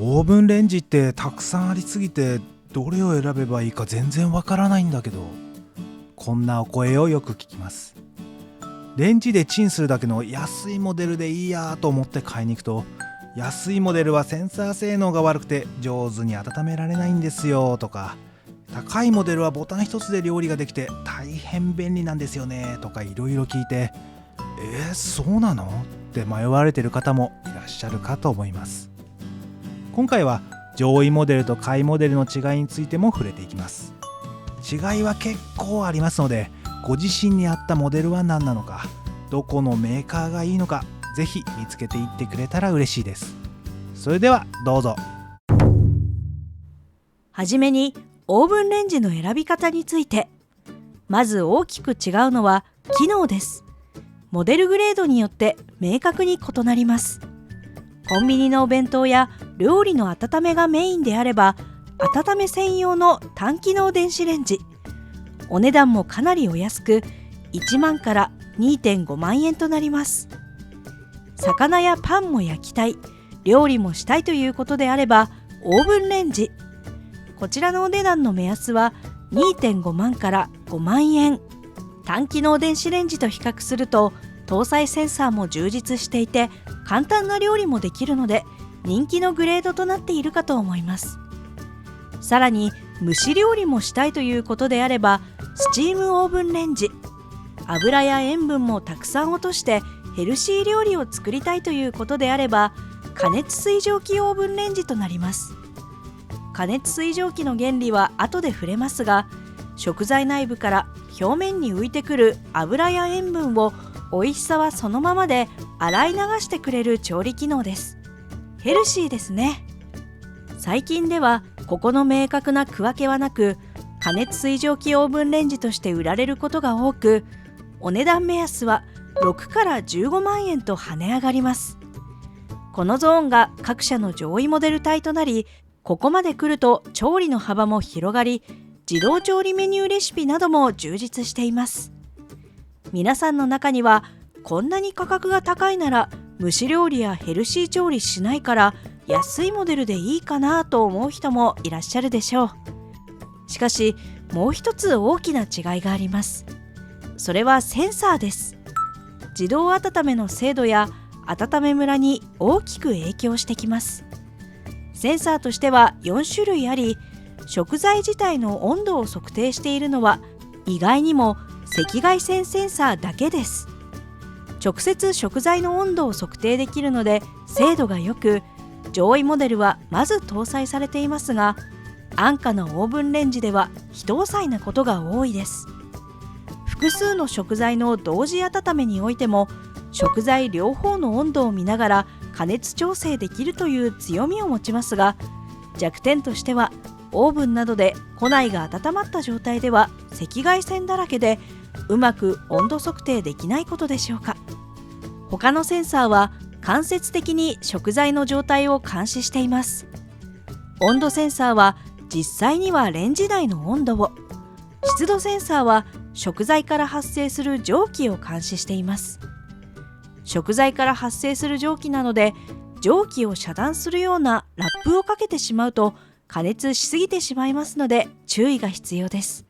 オーブンレンジってたくさんありすぎてどれを選べばいいか全然わからないんだけど、こんなお声をよく聞きます。レンジでチンするだけの安いモデルでいいやと思って買いに行くと、安いモデルはセンサー性能が悪くて上手に温められないんですよとか、高いモデルはボタン一つで料理ができて大変便利なんですよねとかいろいろ聞いて、そうなのって迷われている方もいらっしゃるかと思います。今回は上位モデルと下位モデルの違いについても触れていきます。違いは結構ありますので、ご自身に合ったモデルは何なのか、どこのメーカーがいいのか、ぜひ見つけていってくれたら嬉しいです。それではどうぞ。はじめにオーブンレンジの選び方について。まず大きく違うのは機能です。モデルグレードによって明確に異なります。コンビニのお弁当や料理の温めがメインであれば、温め専用の単機能電子レンジ。お値段もかなりお安く、1万から 2.5 万円となります。魚やパンも焼きたい、料理もしたいということであれば、オーブンレンジ。こちらのお値段の目安は 2.5 万から5万円。単機能電子レンジと比較すると、搭載センサーも充実していて、簡単な料理もできるので、人気のグレードとなっているかと思います。さらに、蒸し料理もしたいということであれば、スチームオーブンレンジ。油や塩分もたくさん落としてヘルシー料理を作りたいということであれば、加熱水蒸気オーブンレンジとなります。加熱水蒸気の原理は後で触れますが、食材内部から表面に浮いてくる油や塩分を美味しさはそのままで洗い流してくれる調理機能です。ヘルシーですね。最近ではここの明確な区分けはなく、加熱水蒸気オーブンレンジとして売られることが多く、お値段目安は6から15万円と跳ね上がります。このゾーンが各社の上位モデル帯となり、ここまで来ると調理の幅も広がり、自動調理メニューレシピなども充実しています。皆さんの中には、こんなに価格が高いなら蒸し料理やヘルシー調理しないから安いモデルでいいかなと思う人もいらっしゃるでしょう。しかし、もう一つ大きな違いがあります。それはセンサーです。自動温めの精度や温めムラに大きく影響してきます。センサーとしては4種類あり、食材自体の温度を測定しているのは意外にも赤外線センサーだけです。直接食材の温度を測定できるので精度が良く、上位モデルはまず搭載されていますが、安価なオーブンレンジでは一押さえなことが多いです。複数の食材の同時温めにおいても、食材両方の温度を見ながら加熱調整できるという強みを持ちますが、弱点としてはオーブンなどで庫内が温まった状態では赤外線だらけでうまく温度測定できないことでしょうか。他のセンサーは間接的に食材の状態を監視しています。温度センサーは実際にはレンジ内の温度を、湿度センサーは食材から発生する蒸気を監視しています。食材から発生する蒸気なので、蒸気を遮断するようなラップをかけてしまうと加熱しすぎてしまいますので注意が必要です。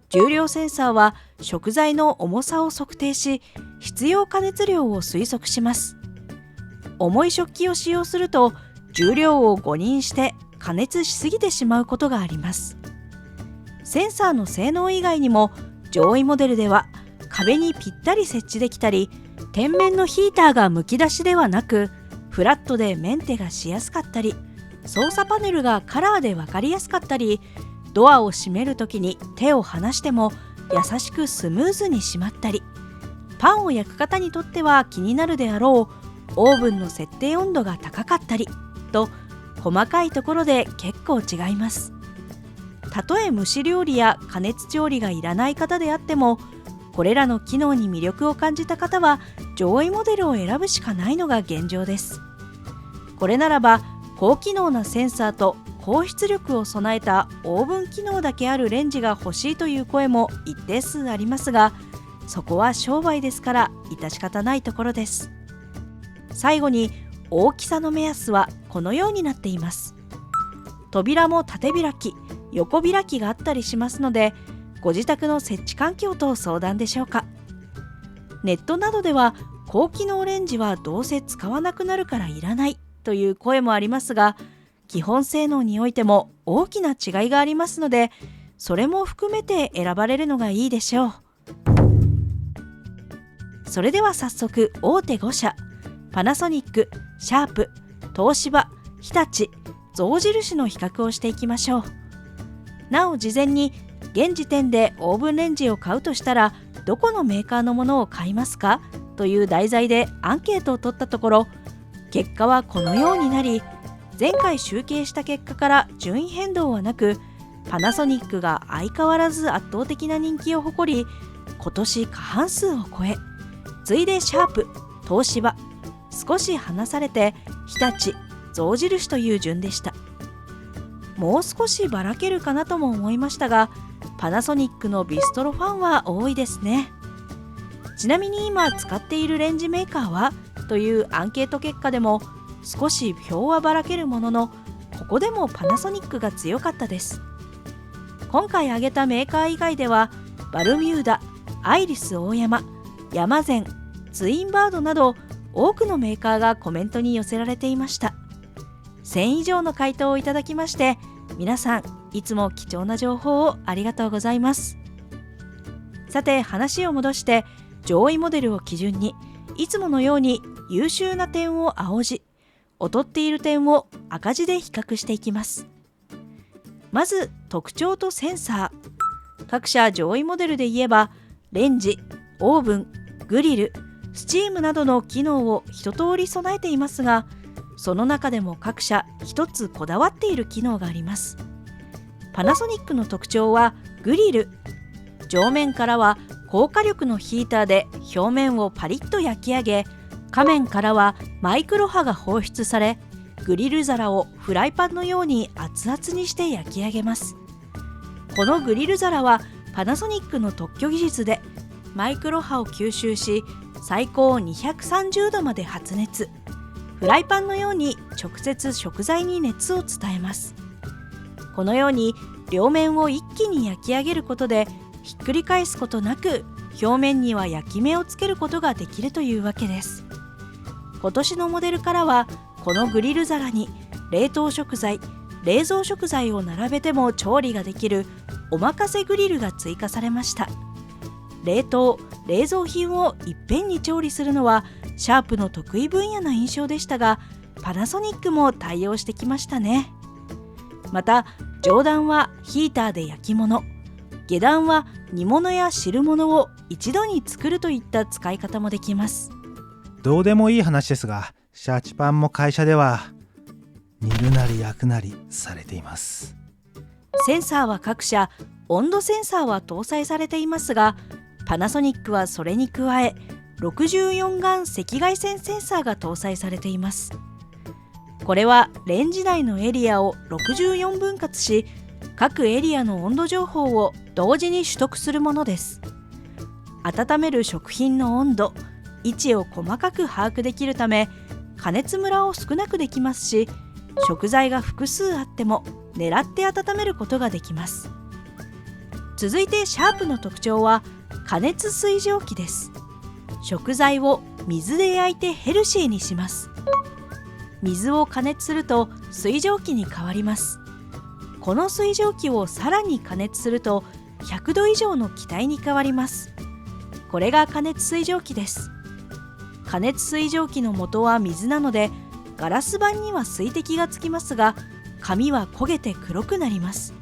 重量センサーは食材の重さを測定し、必要加熱量を推測します。重い食器を使用すると重量を誤認して加熱しすぎてしまうことがあります。センサーの性能以外にも、上位モデルでは壁にぴったり設置できたり、天面のヒーターがむき出しではなくフラットでメンテがしやすかったり、操作パネルがカラーで分かりやすかったり、ドアを閉めるときに手を離しても優しくスムーズに閉まったり、パンを焼く方にとっては気になるであろうオーブンの設定温度が高かったりと、細かいところで結構違います。たとえ蒸し料理や加熱調理がいらない方であっても、これらの機能に魅力を感じた方は上位モデルを選ぶしかないのが現状です。これならば高機能なセンサーと高出力を備えたオーブン機能だけあるレンジが欲しいという声も一定数ありますが、そこは商売ですから致し方ないところです。最後に大きさの目安はこのようになっています。扉も縦開き、横開きがあったりしますので、ご自宅の設置環境と相談でしょうか。ネットなどでは高機能レンジはどうせ使わなくなるからいらないという声もありますが、基本性能においても大きな違いがありますので、それも含めて選ばれるのがいいでしょう。それでは早速大手5社、パナソニック、シャープ、東芝、日立、象印の比較をしていきましょう。なお事前に現時点でオーブンレンジを買うとしたらどこのメーカーのものを買いますかという題材でアンケートを取ったところ、結果はこのようになり、前回集計した結果から順位変動はなく、パナソニックが相変わらず圧倒的な人気を誇り、今年過半数を超え、次いでシャープ、東芝、少し離されて日立、象印という順でした。もう少しばらけるかなとも思いましたが、パナソニックのビストロファンは多いですね。ちなみに今使っているレンジメーカーはというアンケート結果でも少し票はばらけるものの、ここでもパナソニックが強かったです。今回挙げたメーカー以外ではバルミューダ、アイリスオーヤマ、ヤマゼン、ツインバードなど多くのメーカーがコメントに寄せられていました。1000以上の回答をいただきまして、皆さんいつも貴重な情報をありがとうございます。さて話を戻して、上位モデルを基準にいつものように優秀な点を青字、劣っている点を赤字で比較していきます。まず特徴とセンサー。各社上位モデルで言えばレンジ、オーブン、グリル、スチームなどの機能を一通り備えていますが、その中でも各社一つこだわっている機能があります。パナソニックの特徴はグリル。上面からは高火力のヒーターで表面をパリッと焼き上げ、下面からはマイクロ波が放出され、グリル皿をフライパンのように熱々にして焼き上げます。このグリル皿はパナソニックの特許技術でマイクロ波を吸収し、最高230度まで発熱、フライパンのように直接食材に熱を伝えます。このように両面を一気に焼き上げることで、ひっくり返すことなく表面には焼き目をつけることができるというわけです。今年のモデルからはこのグリル皿に冷凍食材、冷蔵食材を並べても調理ができるおまかせグリルが追加されました。冷凍・冷蔵品をいっぺんに調理するのはシャープの得意分野な印象でしたが、パナソニックも対応してきましたね。また上段はヒーターで焼き物、下段は煮物や汁物を一度に作るといった使い方もできます。どうでもいい話ですが、シャチパンも会社では煮るなり焼くなりされています。センサーは各社温度センサーは搭載されていますが、パナソニックはそれに加え64眼赤外線センサーが搭載されています。これはレンジ内のエリアを64分割し、各エリアの温度情報を同時に取得するものです。温める食品の温度、位置を細かく把握できるため、加熱ムラを少なくできますし、食材が複数あっても狙って温めることができます。続いてシャープの特徴は加熱水蒸気です。食材を水で焼いてヘルシーにします。水を加熱すると水蒸気に変わります。この水蒸気をさらに加熱すると100度以上の気体に変わります。これが加熱水蒸気です。加熱水蒸気の元は水なので、ガラス板には水滴がつきますが、紙は焦げて黒くなります。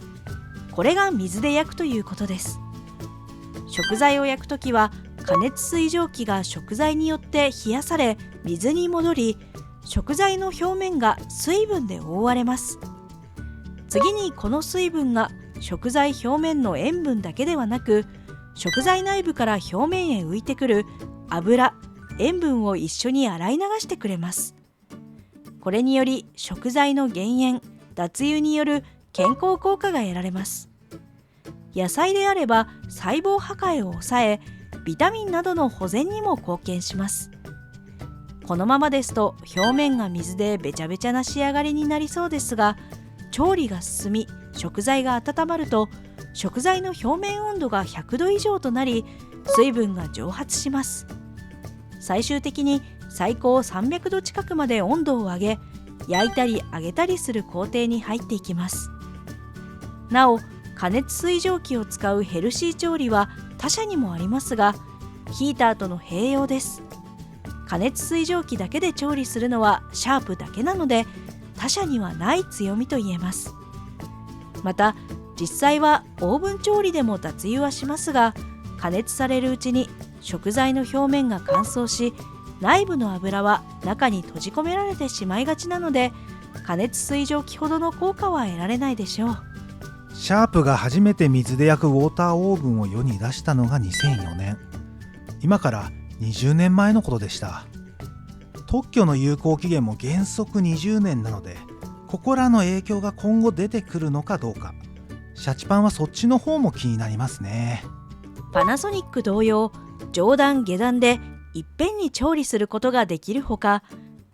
これが水で焼くということです。食材を焼くときは加熱水蒸気が食材によって冷やされ水に戻り、食材の表面が水分で覆われます。次にこの水分が食材表面の塩分だけではなく、食材内部から表面へ浮いてくる油、塩分を一緒に洗い流してくれます。これにより食材の減塩、脱油による健康効果が得られます。野菜であれば細胞破壊を抑え、ビタミンなどの保全にも貢献します。このままですと表面が水でべちゃべちゃな仕上がりになりそうですが、調理が進み食材が温まると食材の表面温度が100度以上となり、水分が蒸発します。最終的に最高300度近くまで温度を上げ、焼いたり揚げたりする工程に入っていきます。なお、加熱水蒸気を使うヘルシー調理は他社にもありますが、ヒーターとの併用です。加熱水蒸気だけで調理するのはシャープだけなので、他社にはない強みと言えます。また実際はオーブン調理でも脱油はしますが、加熱されるうちに食材の表面が乾燥し、内部の油は中に閉じ込められてしまいがちなので、加熱水蒸気ほどの効果は得られないでしょう。シャープが初めて水で焼くウォーターオーブンを世に出したのが2004年。今から20年前のことでした。特許の有効期限も原則20年なので、ここらの影響が今後出てくるのかどうか、シャチパンはそっちの方も気になりますね。パナソニック同様、上段下段でいっぺんに調理することができるほか、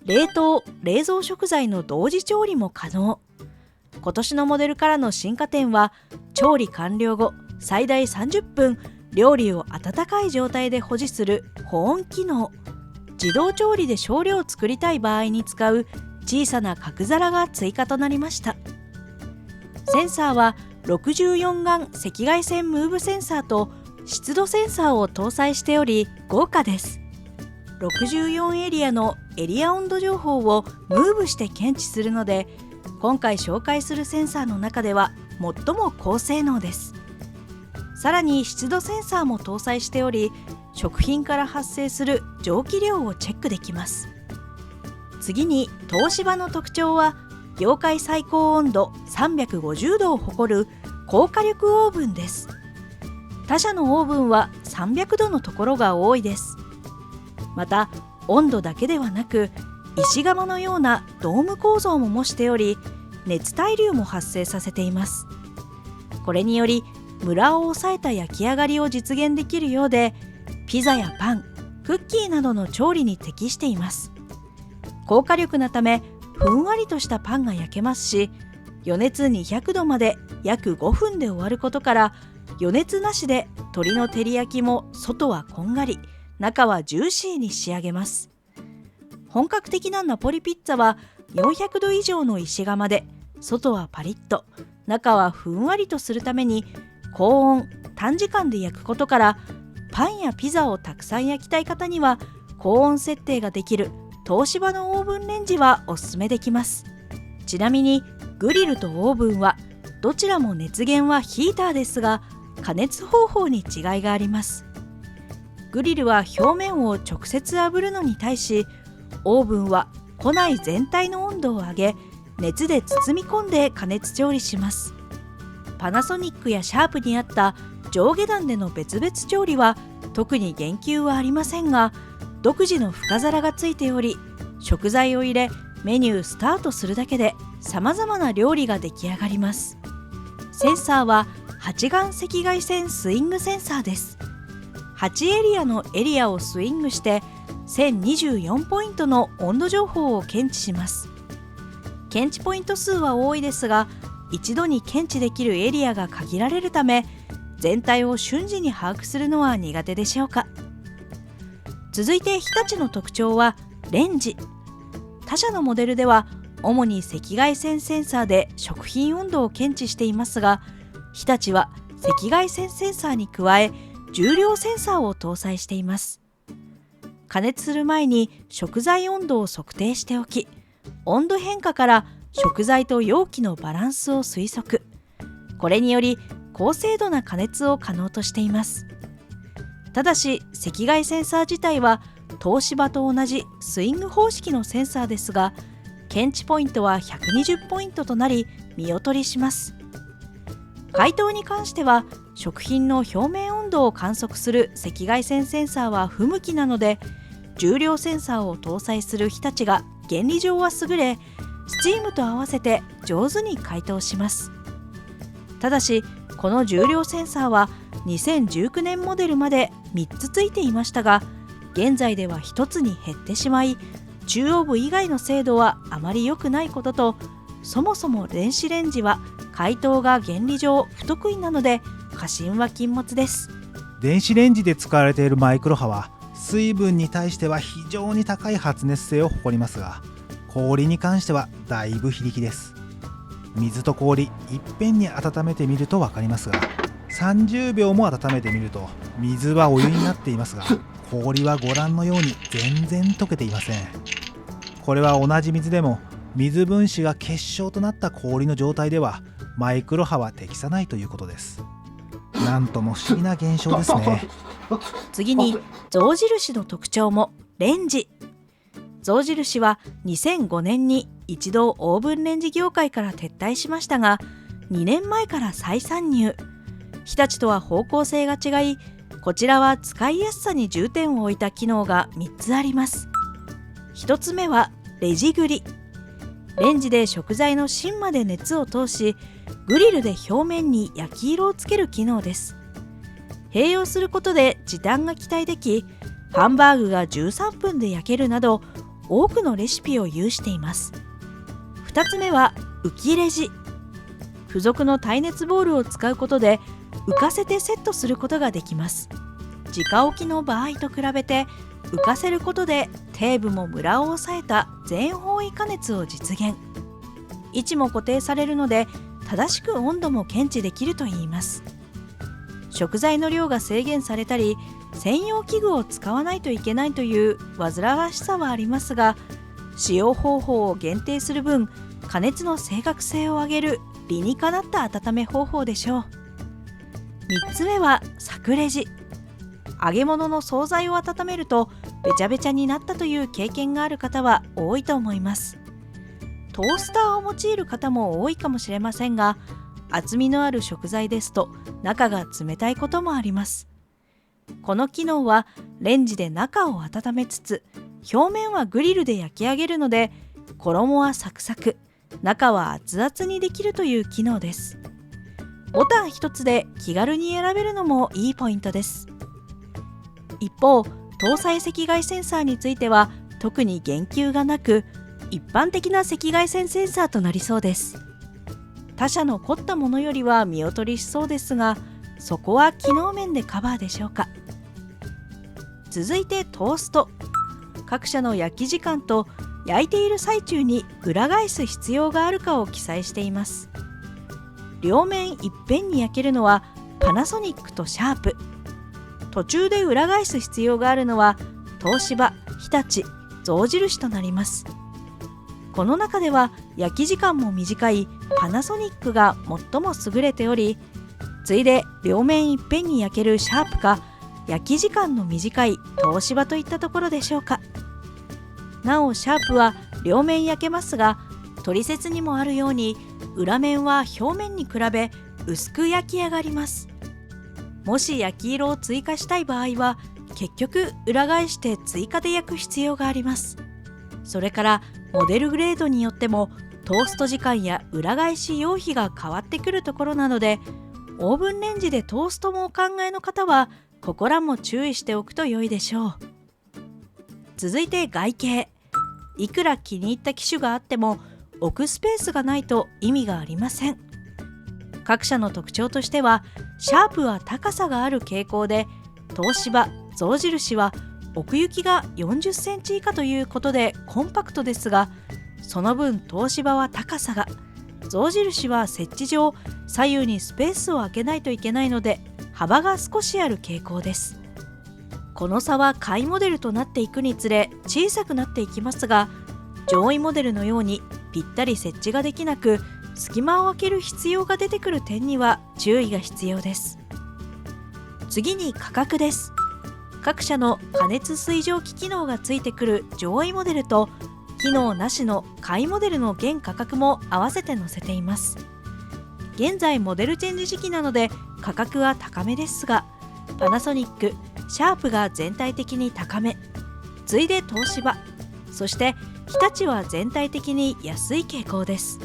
冷凍・冷蔵食材の同時調理も可能。今年のモデルからの進化点は、調理完了後最大30分料理を温かい状態で保持する保温機能、自動調理で少量作りたい場合に使う小さな角皿が追加となりました。センサーは64眼赤外線ムーブセンサーと湿度センサーを搭載しており豪華です。64エリアのエリア温度情報をムーブして検知するので、今回紹介するセンサーの中では最も高性能です。さらに湿度センサーも搭載しており、食品から発生する蒸気量をチェックできます。次に東芝の特徴は、業界最高温度350度を誇る高火力オーブンです。他社のオーブンは300度のところが多いです。また温度だけではなく、石窯のようなドーム構造も模しており、熱対流も発生させています。これによりムラを抑えた焼き上がりを実現できるようで、ピザやパン、クッキーなどの調理に適しています。高火力なためふんわりとしたパンが焼けますし、予熱200度まで約5分で終わることから、予熱なしで鶏の照り焼きも外はこんがり、中はジューシーに仕上げます。本格的なナポリピッツァは400度以上の石窯で、外はパリッと中はふんわりとするために、高温短時間で焼くことから、パンやピザをたくさん焼きたい方には高温設定ができる東芝のオーブンレンジはおすすめできます。ちなみにグリルとオーブンはどちらも熱源はヒーターですが、加熱方法に違いがあります。グリルは表面を直接炙るのに対し、オーブンは庫内全体の温度を上げ、熱で包み込んで加熱調理します。パナソニックやシャープにあった上下段での別々調理は特に言及はありませんが、独自の深皿がついており、食材を入れメニュースタートするだけでさまざまな料理が出来上がります。センサーは8眼赤外線スイングセンサーです。8エリアのエリアをスイングして1024ポイントの温度情報を検知します。検知ポイント数は多いですが、一度に検知できるエリアが限られるため、全体を瞬時に把握するのは苦手でしょうか。続いて日立の特徴はレンジ。他社のモデルでは主に赤外線センサーで食品温度を検知していますが、日立は赤外線センサーに加え重量センサーを搭載しています。加熱する前に食材温度を測定しておき、温度変化から食材と容器のバランスを推測。これにより高精度な加熱を可能としています。ただし赤外センサー自体は東芝と同じスイング方式のセンサーですが、検知ポイントは120ポイントとなり見劣りします。解凍に関しては食品の表面温度を観測する赤外線センサーは不向きなので、重量センサーを搭載する日立が原理上は優れ、スチームと合わせて上手に解凍します。ただしこの重量センサーは2019年モデルまで3つついていましたが、現在では1つに減ってしまい、中央部以外の精度はあまり良くないことと、そもそも電子レンジは解凍が原理上不得意なので過信は禁物です。電子レンジで使われているマイクロ波は水分に対しては非常に高い発熱性を誇りますが、氷に関してはだいぶ非力です。水と氷いっぺんに温めてみると分かりますが、30秒も温めてみると水はお湯になっていますが、氷はご覧のように全然溶けていません。これは同じ水でも水分子が結晶となった氷の状態ではマイクロ波は適さないということです。なんとも不思議な現象ですね。次に象印の特徴もレンジ。象印は2005年に一度オーブンレンジ業界から撤退しましたが、2年前から再参入。日立とは方向性が違い、こちらは使いやすさに重点を置いた機能が3つあります。1つ目はレジグリ。レンジで食材の芯まで熱を通し、グリルで表面に焼き色をつける機能です。併用することで時短が期待でき、ハンバーグが13分で焼けるなど多くのレシピを有しています。2つ目は浮きレジ。付属の耐熱ボウルを使うことで浮かせてセットすることができます。直置きの場合と比べて浮かせることで底部もムラを抑えた全方位加熱を実現。位置も固定されるので正しく温度も検知できるといいます。食材の量が制限されたり専用器具を使わないといけないという煩わしさはありますが、使用方法を限定する分加熱の正確性を上げる理にかなった温め方法でしょう。3つ目はサクレジ。揚げ物の惣菜を温めるとべちゃべちゃになったという経験がある方は多いと思います。トースターを用いる方も多いかもしれませんが、厚みのある食材ですと中が冷たいこともあります。この機能はレンジで中を温めつつ表面はグリルで焼き上げるので、衣はサクサク、中は熱々にできるという機能です。ボタン一つで気軽に選べるのもいいポイントです。一方、搭載赤外センサーについては特に言及がなく、一般的な赤外線センサーとなりそうです。他社の凝ったものよりは見劣りしそうですが、そこは機能面でカバーでしょうか。続いてトースト。各社の焼き時間と焼いている最中に裏返す必要があるかを記載しています。両面いっぺんに焼けるのはパナソニックとシャープ。途中で裏返す必要があるのは東芝、日立、象印となります。この中では焼き時間も短いパナソニックが最も優れており、次いで両面いっぺんに焼けるシャープか焼き時間の短い東芝といったところでしょうか。なおシャープは両面焼けますが、取説にもあるように裏面は表面に比べ薄く焼き上がります。もし焼き色を追加したい場合は結局裏返して追加で焼く必要があります。それからモデルグレードによってもトースト時間や裏返し用費が変わってくるところなので、オーブンレンジでトーストもお考えの方はここらも注意しておくと良いでしょう。続いて外形。いくら気に入った機種があっても置くスペースがないと意味がありません。各社の特徴としては、シャープは高さがある傾向で、東芝、象印は奥行きが40センチ以下ということでコンパクトですが、その分東芝は高さが、象印は設置上左右にスペースを空けないといけないので幅が少しある傾向です。この差は下位モデルとなっていくにつれ小さくなっていきますが、上位モデルのようにぴったり設置ができなく、隙間を空ける必要が出てくる点には注意が必要です。次に価格です。各社の加熱水蒸気機能がついてくる上位モデルと機能なしの下位モデルの現価格も合わせて載せています。現在モデルチェンジ時期なので価格は高めですが、パナソニック、シャープが全体的に高め、次いで東芝、そして日立は全体的に安い傾向です。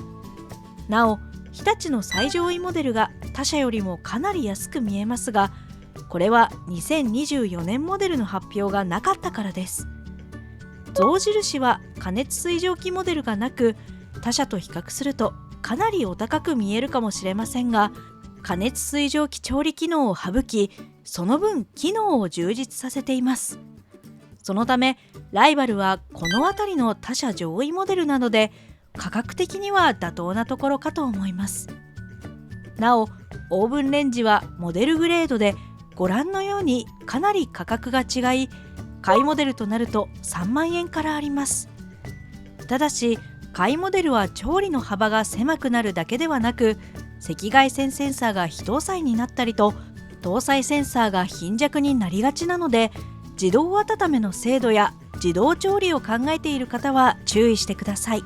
なお日立の最上位モデルが他社よりもかなり安く見えますが、これは2024年モデルの発表がなかったからです。象印は加熱水蒸気モデルがなく、他社と比較するとかなりお高く見えるかもしれませんが、加熱水蒸気調理機能を省き、その分機能を充実させています。そのためライバルはこの辺りの他社上位モデルなので、価格的には妥当なところかと思います。なおオーブンレンジはモデルグレードでご覧のようにかなり価格が違い、買いモデルとなると3万円からあります。ただし買いモデルは調理の幅が狭くなるだけではなく、赤外線センサーが非搭載になったりと搭載センサーが貧弱になりがちなので、自動温めの精度や自動調理を考えている方は注意してください。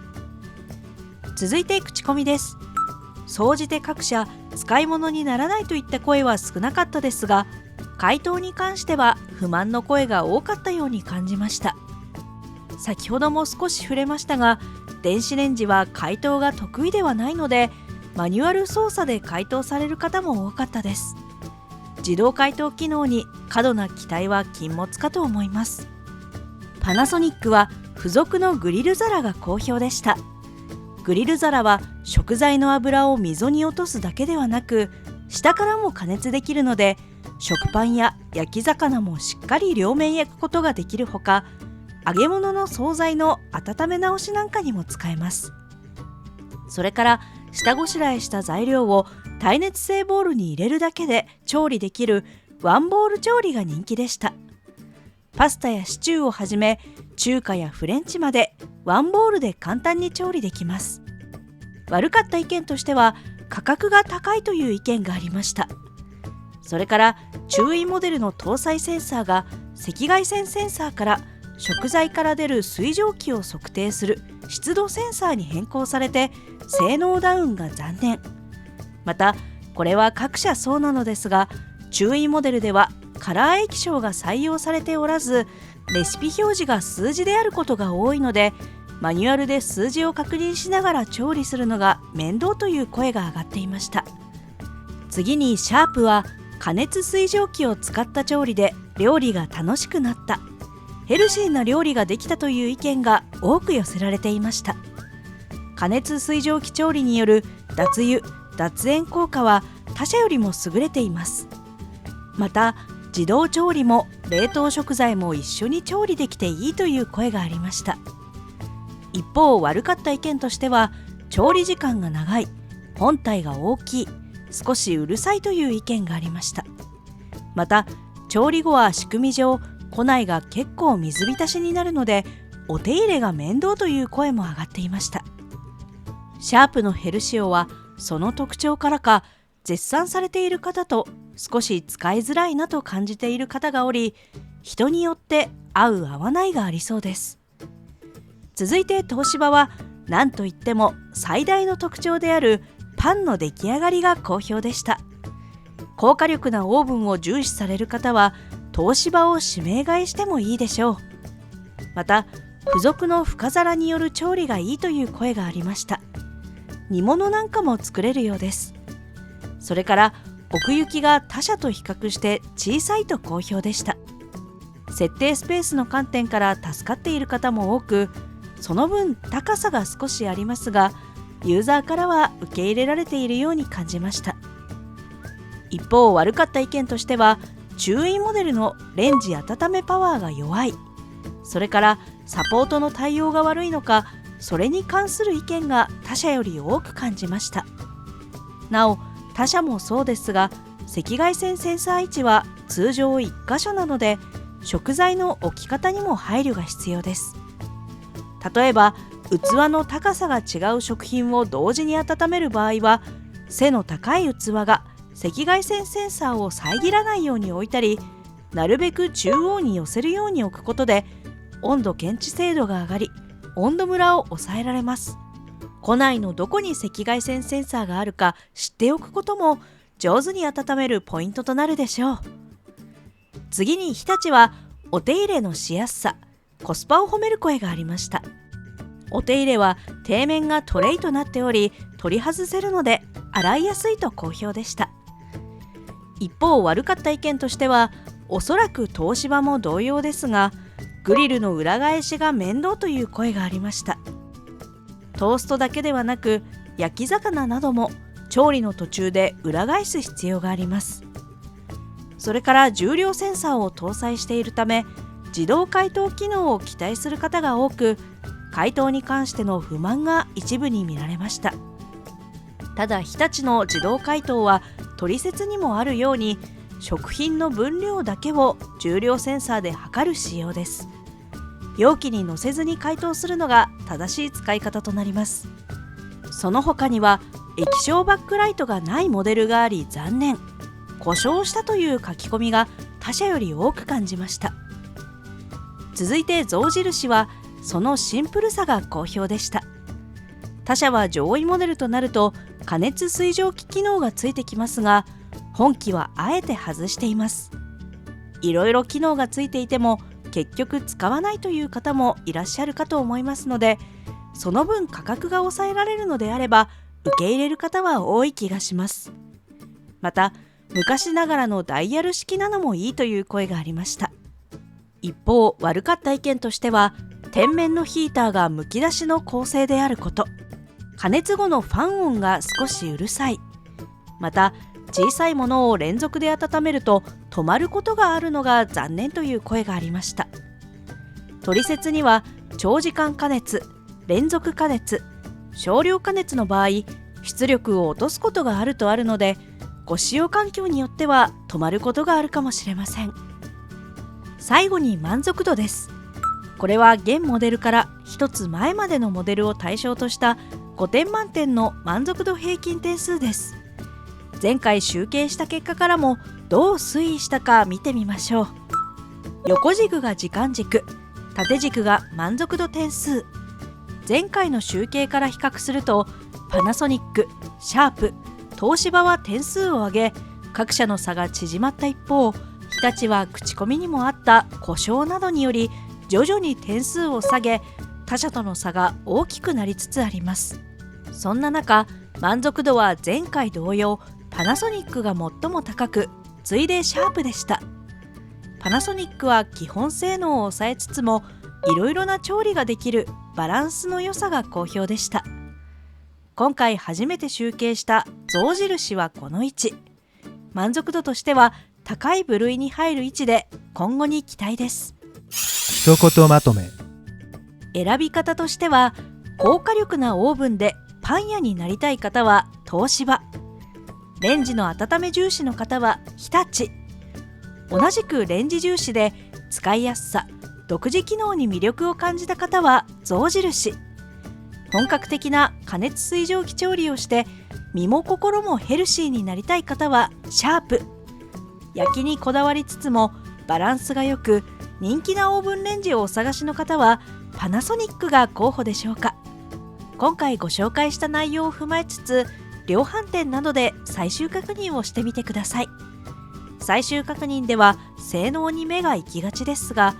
続いて口コミです。総じて各社使い物にならないといった声は少なかったですが、解凍に関しては不満の声が多かったように感じました。先ほども少し触れましたが、電子レンジは解凍が得意ではないので、マニュアル操作で解凍される方も多かったです。自動解凍機能に過度な期待は禁物かと思います。パナソニックは付属のグリル皿が好評でした。グリル皿は食材の油を溝に落とすだけではなく、下からも加熱できるので、食パンや焼き魚もしっかり両面焼くことができるほか、揚げ物の惣菜の温め直しなんかにも使えます。それから下ごしらえした材料を耐熱性ボウルに入れるだけで調理できるワンボウル調理が人気でした。パスタやシチューをはじめ中華やフレンチまでワンボウルで簡単に調理できます。悪かった意見としては価格が高いという意見がありました。それから中位モデルの搭載センサーが赤外線センサーから食材から出る水蒸気を測定する湿度センサーに変更されて性能ダウンが残念。またこれは各社そうなのですが、中位モデルではカラー液晶が採用されておらず、レシピ表示が数字であることが多いので、マニュアルで数字を確認しながら調理するのが面倒という声が上がっていました。次にシャープは加熱水蒸気を使った調理で料理が楽しくなった、ヘルシーな料理ができたという意見が多く寄せられていました。加熱水蒸気調理による脱油・脱塩効果は他社よりも優れています。また自動調理も冷凍食材も一緒に調理できていいという声がありました。一方悪かった意見としては、調理時間が長い、本体が大きい、少しうるさいという意見がありました。また調理後は仕組み上庫内が結構水浸しになるのでお手入れが面倒という声も上がっていました。シャープのヘルシオはその特徴からか絶賛されている方と少し使いづらいなと感じている方がおり、人によって合う合わないがありそうです。続いて東芝は何といっても最大の特徴であるパンの出来上がりが好評でした。高火力なオーブンを重視される方は東芝を指名買いしてもいいでしょう。また付属の深皿による調理がいいという声がありました。煮物なんかも作れるようです。それから奥行きが他社と比較して小さいと好評でした。設定スペースの観点から助かっている方も多く、その分高さが少しありますが、ユーザーからは受け入れられているように感じました。一方悪かった意見としては、中位モデルのレンジ温めパワーが弱い、それからサポートの対応が悪いのか、それに関する意見が他社より多く感じました。なお他社もそうですが、赤外線センサー位置は通常1箇所なので食材の置き方にも配慮が必要です。例えば器の高さが違う食品を同時に温める場合は、背の高い器が赤外線センサーを遮らないように置いたり、なるべく中央に寄せるように置くことで温度検知精度が上がり、温度ムラを抑えられます。庫内のどこに赤外線センサーがあるか知っておくことも上手に温めるポイントとなるでしょう。次に日立はお手入れのしやすさ、コスパを褒める声がありました。お手入れは底面がトレイとなっており、取り外せるので洗いやすいと好評でした。一方悪かった意見としては、おそらく東芝も同様ですが、グリルの裏返しが面倒という声がありました。トーストだけではなく、焼き魚なども調理の途中で裏返す必要があります。それから重量センサーを搭載しているため、自動解凍機能を期待する方が多く、解凍に関しての不満が一部に見られました。ただ日立の自動解凍は取説にもあるように、食品の分量だけを重量センサーで測る仕様です。容器に乗せずに解凍するのが正しい使い方となります。その他には液晶バックライトがないモデルがあり残念、故障したという書き込みが他社より多く感じました。続いて象印はそのシンプルさが好評でした。他社は上位モデルとなると加熱水蒸気機能がついてきますが、本機はあえて外しています。いろいろ機能がついていても結局使わないという方もいらっしゃるかと思いますので、その分価格が抑えられるのであれば受け入れる方は多い気がします。また昔ながらのダイヤル式なのもいいという声がありました。一方悪かった意見としては、天面のヒーターがむき出しの構成であること、加熱後のファン音が少しうるさい、また小さいものを連続で温めると止まることがあるのが残念という声がありました。取説には長時間加熱、連続加熱、少量加熱の場合出力を落とすことがあるとあるので、ご使用環境によっては止まることがあるかもしれません。最後に満足度です。これは現モデルから1つ前までのモデルを対象とした5点満点の満足度平均点数です。前回集計した結果からもどう推移したか見てみましょう。横軸が時間軸、縦軸が満足度点数。前回の集計から比較すると、パナソニック、シャープ、東芝は点数を上げ、各社の差が縮まった一方、日立は口コミにもあった故障などにより徐々に点数を下げ、他社との差が大きくなりつつあります。そんな中、満足度は前回同様、パナソニックが最も高く、次いでシャープでした。パナソニックは基本性能を抑えつつも、いろいろな調理ができるバランスの良さが好評でした。今回初めて集計した象印はこの位置。満足度としては高い部類に入る位置で、今後に期待です。一言まとめ。選び方としては、高火力なオーブンでパン屋になりたい方は東芝、レンジの温め重視の方は日立、同じくレンジ重視で使いやすさ、独自機能に魅力を感じた方は象印、本格的な加熱水蒸気調理をして身も心もヘルシーになりたい方はシャープ、焼きにこだわりつつもバランスが良く人気なオーブンレンジをお探しの方はパナソニックが候補でしょうか。今回ご紹介した内容を踏まえつつ、量販店などで最終確認をしてみてください。最終確認では性能に目が行きがちですが、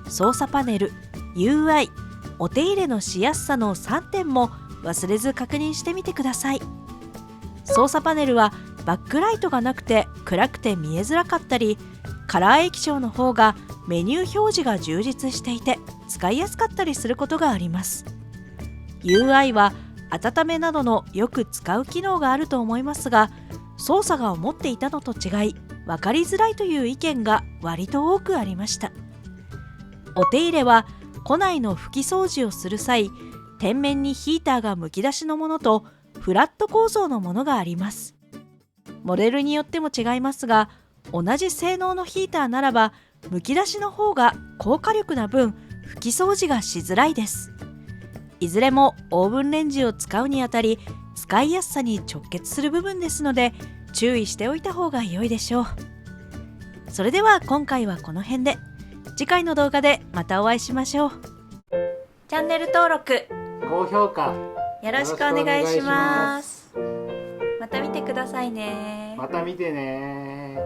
操作パネル、UI、お手入れのしやすさの3点も忘れず確認してみてください。操作パネルはバックライトがなくて暗くて見えづらかったり、カラー液晶の方がメニュー表示が充実していて使いやすかったりすることがあります。UI は温めなどのよく使う機能があると思いますが、操作が思っていたのと違い分かりづらいという意見が割と多くありました。お手入れは庫内の拭き掃除をする際、天面にヒーターがむき出しのものとフラット構造のものがあります。モデルによっても違いますが、同じ性能のヒーターならばむき出しの方が高火力な分拭き掃除がしづらいです。いずれもオーブンレンジを使うにあたり使いやすさに直結する部分ですので、注意しておいた方が良いでしょう。それでは今回はこの辺で、次回の動画でまたお会いしましょう。チャンネル登録、高評価よろしくお願いします。また見てくださいね。また見てね